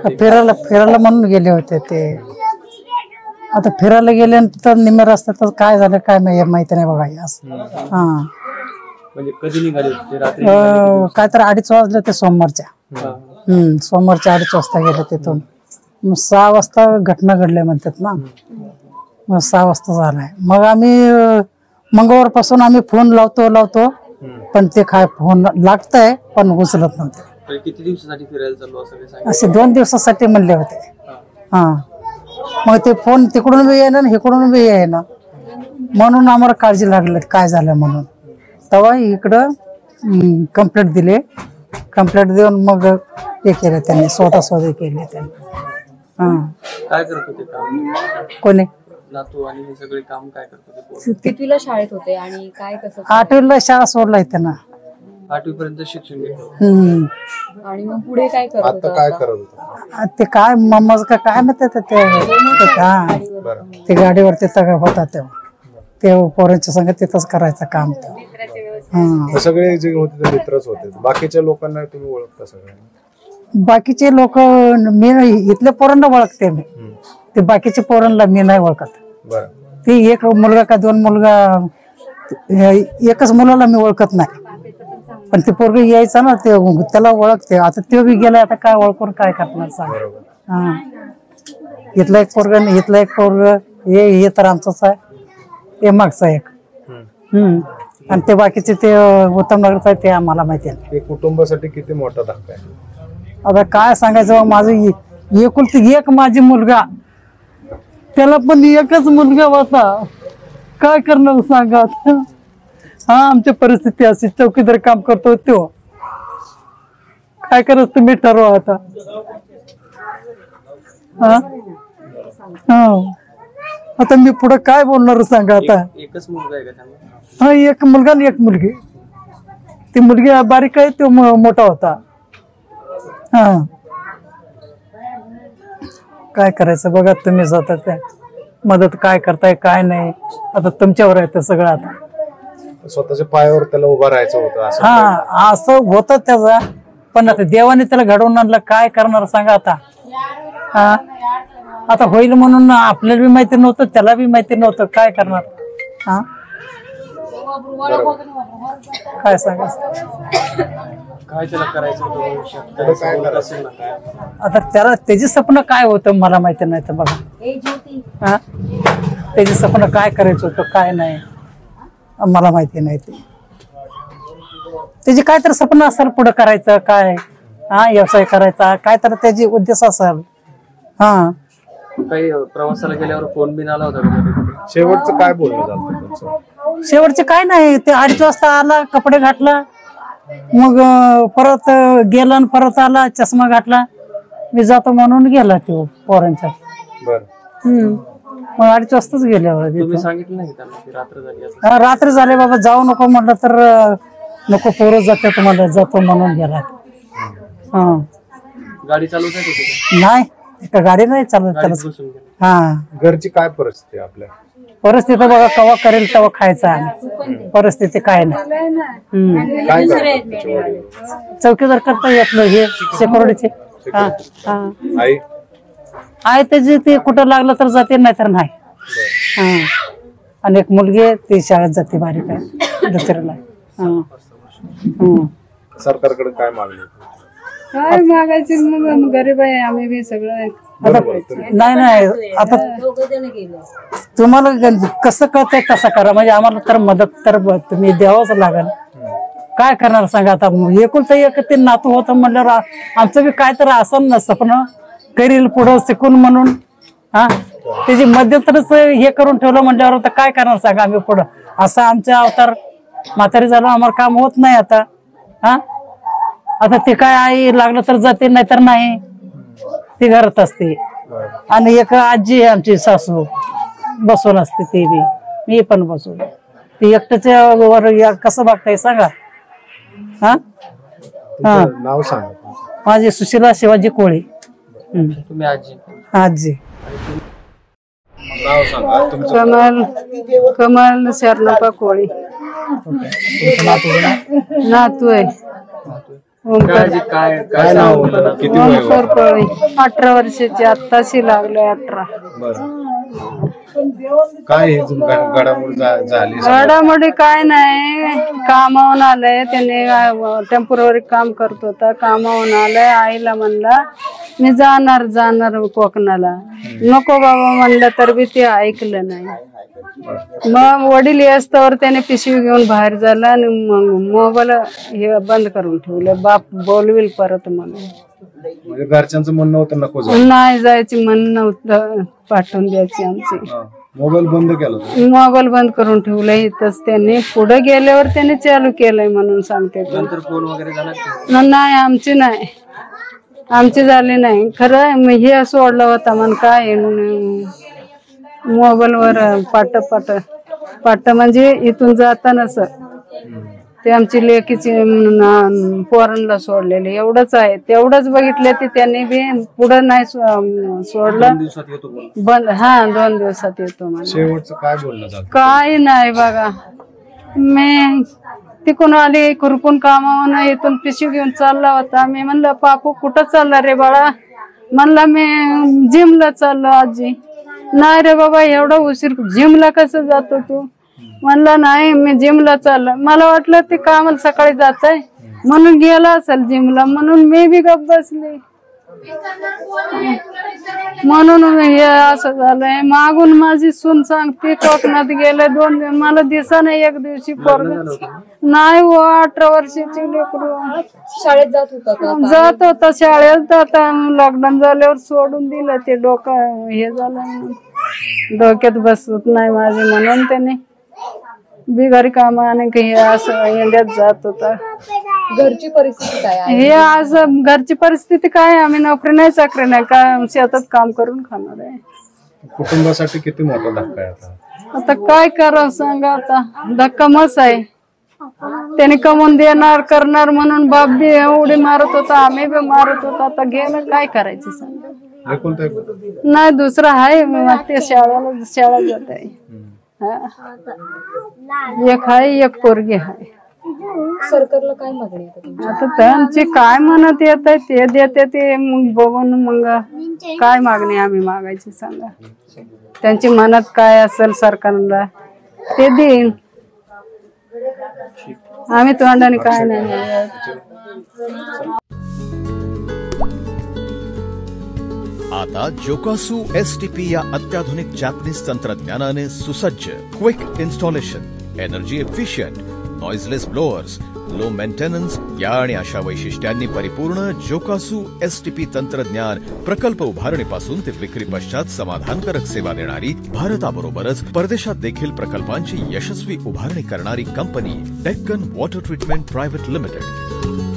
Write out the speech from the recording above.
होते? फिरायला म्हणून गेले होते ते. आता फिरायला गेल्यानंतर निम्या रस्त्यात काय झालं काय माहिती नाही बघा. हा म्हणजे कधी निघाले होते? रात्री काय तर 2:30 वाजले ते सोमवारच्या. सोमवारच्या 2:30 वाजता गेले तिथून. मग 6 वाजता घटना घडल्या म्हणतात ना. मग 6 वाजता झालाय. मग आम्ही मंगळवारपासून आम्ही फोन लावतो पण ते काय फोन लागतंय पण उचलत नव्हते. किती दिवसासाठी फिरायला चाललो असं असे 2 दिवसासाठी म्हणले होते. हा मग ते फोन तिकडून बी येईना इकडून बी येईना म्हणून आम्हाला काळजी लागली काय झालं म्हणून. तेव्हा इकडं कंप्लेंट दिले. कंप्लेंट देऊन मग हे केलं त्यांनी स्वतः केले त्यांनी. काय करत होते काम? कोणी नातू आणि हे सगळे काम काय करत होते? कितवीला शाळेत होते आणि काय कसं? 8वीला शाळा सोडलाय त्यांना. 8वी पर्यंत शिक्षण घेतलं. आणि मग पुढे काय करत होता? काय करत होता ते काय मम्माच काय म्हणतात ते गाडीवरती तगा होता ते पोरांच्या संग तिथंच करायचं काम. सगळे जे होते ते मित्रच होते. बाकीच्या लोकांना तुम्ही ओळखता सगळ्यांना? बाकीचे लोक मी इथल्या पोरांना ओळखते मी. ते बाकीच्या पोरांना मी नाही ओळखत. ते एक मुलगा का 2 मुलगा एकच मुलाला मी ओळखत नाही. पण ते पोरग यायचा ना ते त्याला ओळखते. आता ते बी गेला आता काय ओळखून काय करणार सांग. इथला एक पोरग हे तर आमचंच आहे. हे मागचा एक. आणि ते बाकीचे ते उत्तमनगरचं आहे ते आम्हाला माहिती आहे. कुटुंबासाठी किती मोठा धक्का आहे. आता काय सांगायचं माझं एकुलती एक माझी मुलगा त्याला पण एकच मुलगा होता. काय करणार सांगा. हा आमची परिस्थिती अशी चौकीदार काम करतो तो काय करत तुम्ही ठरवा आता. आता मी पुढे काय बोलणार सांगा आता. एकच मुलगा आहे का त्यांना? हा एक मुलगा आणि एक मुलगी. ती मुलगी बारीक आहे तो मोठा होता. हा काय करायचं बघा तुम्ही स्वतः त्या मदत काय करताय काय नाही आता तुमच्यावर आहे ते सगळं. आता स्वतःच्या पायावर त्याला उभा राहायचं होतं. हा असं होतं त्याचा पण आता देवाने त्याला घडवून आणलं काय करणार सांगा आता. हा आता होईल म्हणून आपल्याला बी माहिती नव्हतं त्याला बी माहिती नव्हतं काय करणार. हा काय सांगायचं काय त्याला करायचं आता त्याला त्याची स्वप्न काय होतं मला माहिती नाही तर बघा. हा त्याची स्वप्न काय करायचं होतं काय नाही मला माहिती नाही. त्याची काय तर स्वप्न असेल पुढे करायचं काय. हा व्यवसाय करायचा काय तर त्याची उद्देश असेल. हा काही प्रवासाला गेल्यावर फोन बिन आला होता? शेवटचं काय बोलणं झालं तुमचं? शेवटचे काय नाही ते 2:30 वाजता आला कपडे घातला मग परत गेला आणि परत आला चष्मा घातला मी जातो म्हणून गेला तो पोरांच्या. मग 2:30 वाजताच गेल्यावर. तुम्ही सांगितलं नाही त्यांना की रात्र झाली? रात्री झाले बाबा जाऊ नको म्हटलं तर नको पोरं जाते तुम्हाला जातो म्हणून गेला. गाडी चालवत होती? नाही एका गाडी नाही चालत. हा घरची काय परिस्थिती आपल्या? परिस्थिती बघा कवा करेल तेव्हा खायचा. परिस्थिती काय नाही. चौकीदार करता येत हे सिक्युरिटीचे. आहे त्याची ते कुठं लागलं तर जाते नाही तर नाही. हा आणि एक मुलगी ती शाळेत जाते बारीक आहे दुसऱ्याला. सरकारकडे काय मागणी? काय मागायची मग गरीब आहे आम्ही बी सगळं. नाही आता तुम्हाला कसं कळतंय तसं करा म्हणजे आम्हाला तर मदत तर तुम्ही द्यावंच लागेल. काय करणार सांगा आता. एकुलता एक ते नातू होतं म्हणल्यावर आमचं बी काय तर असं ना स्वप्न करील पुढं शिकून म्हणून. हा त्याची मध्यंतरच हे करून ठेवलं म्हटल्यावर आता काय करणार सांगा आम्ही पुढं. असं आमच्या अवतार म्हातारी झालं आम्हाला काम होत नाही आता. हा आता ते काय आई लागलं तर जाते नाही तर नाही ती घरात असते. आणि एक आजी आहे आमची सासू बसून असते ते बी मी पण बसून. ती एकट्याच्या वर कसं बघताय सांगा. हा नाव सांगा. माझी सुशीला शिवाजी कोळी. तुम्ही आजी? आजी. नाव सांगा. कमल शरणप्पा कोळी. नातू आहे. काय काय काय नाव मुलाला? किती वय होतं? कोरपळी 18 वर्षाची, आत्ताशी लागले 18. बरं काय हे घडामोड झाली घडामोडी काय नाही, कामावून आलंय त्याने, टेम्पोररी काम करत होता, कामावून आलाय. आईला म्हणला मी जाणार कोकणाला, नको बाबा म्हणलं तर बी ते ऐकलं नाही. मग वडील येस्तवर त्याने पिशवी घेऊन बाहेर झाला आणि मग मोबाईल हे बंद करून ठेवलं. बाप बोलविल परत म्हणून. म्हणजे घरच्यांचं म्हणणं होतं नको जाऊ, नाही जायची म्हणणं नव्हतं, पाठवून द्यायची आमची. मोबाईल बंद केला होता. मोबाईल बंद करून ठेवलाय इथंच त्यांनी. पुढे गेल्यावर त्यांनी चालू केलंय म्हणून सांगते. नंतर फोन वगैरे झाला का? नाही आमची झाली नाही. खरं हे सोडलं होता म्हण काय मोबाईल वर पाट म्हणजे इथून जातानाच ते आमची लेकीची पोरांना सोडलेली, एवढंच आहे. तेवढंच बघितले ते त्यांनी बी, पुढे नाही सोडलं. 2 दिवसात येतो बोल. बंद. 2 दिवसात येतो म्हणून. शेवटचं काय बोलणं झालं? काही नाही बघा. मी तिकून आली खुरपून कामावून, इथून पिशवी घेऊन चालला होता. मी म्हणलं पापू कुठं चालला रे बाळा? म्हणला मी जिमला चाललो आजी. नाही रे बाबा एवढा उशीर जिमला कसं जातो तू? म्हणला नाही मी जिमला चाललो. मला वाटलं ते कामाला सकाळी जात आहे म्हणून गेला असेल जिमला, म्हणून मी बी गप्प बसली. म्हणून हे असं झालंय. मागून माझी सून सांगते कोकणात गेले 2 दिवस, मला दिसा नाही एक दिवशी पोरग नाही. 18 वर्षाची लेकरू शाळेत जात होता का? जात होता शाळेत. आता लॉकडाऊन झाल्यावर सोडून दिलं. ते डोकं हे झालं, डोक्यात बसत नाही माझे म्हणून त्याने बिगारी काम आणि हे असं इंडियात जात होता. घरची परिस्थिती काय आहे? हे आज घरची परिस्थिती काय, आम्ही नोकरी नाही चाकरी नाही, काय शेतात काम करून खाणार आहे. कुटुंबासाठी किती मोठा धक्का आहे आता? आता काय करावं सांगा. आता धक्का मस आहे. त्याने कमवून देणार करणार म्हणून बाप बी एवढी मारत होता, आम्ही बी मारत होता. आता गेलं काय करायचं सांगा. एकुलता एक? नाही दुसरा आहे, ते शाळा जात आहे. एक आहे, एक पोरगी आहे. सरकारला काय मागणी आहे तुमची? आता त्यांची काय म्हणत येत आहे ते देते, ते मग बघून मग काय मागणी आम्ही मागायची सांगा. त्यांची मनात काय असेल सरकारला ते देईन. आम्ही तोंडाने काय नाही मागत. आता जोकासू STP या अत्याधुनिक जॅपनीज तंत्रज्ञानाने सुसज्ज, quick installation, energy efficient, noiseless blowers, low maintenance या आणि अशा वैशिष्ट्यांनी परिपूर्ण जोकासू STP तंत्रज्ञान प्रकल्प उभारणीपासून ते विक्री पश्चात समाधानकारक सेवा देणारी, भारताबरोबरच परदेशात देखील प्रकल्पांची यशस्वी उभारणी करणारी company Deccan water treatment private limited.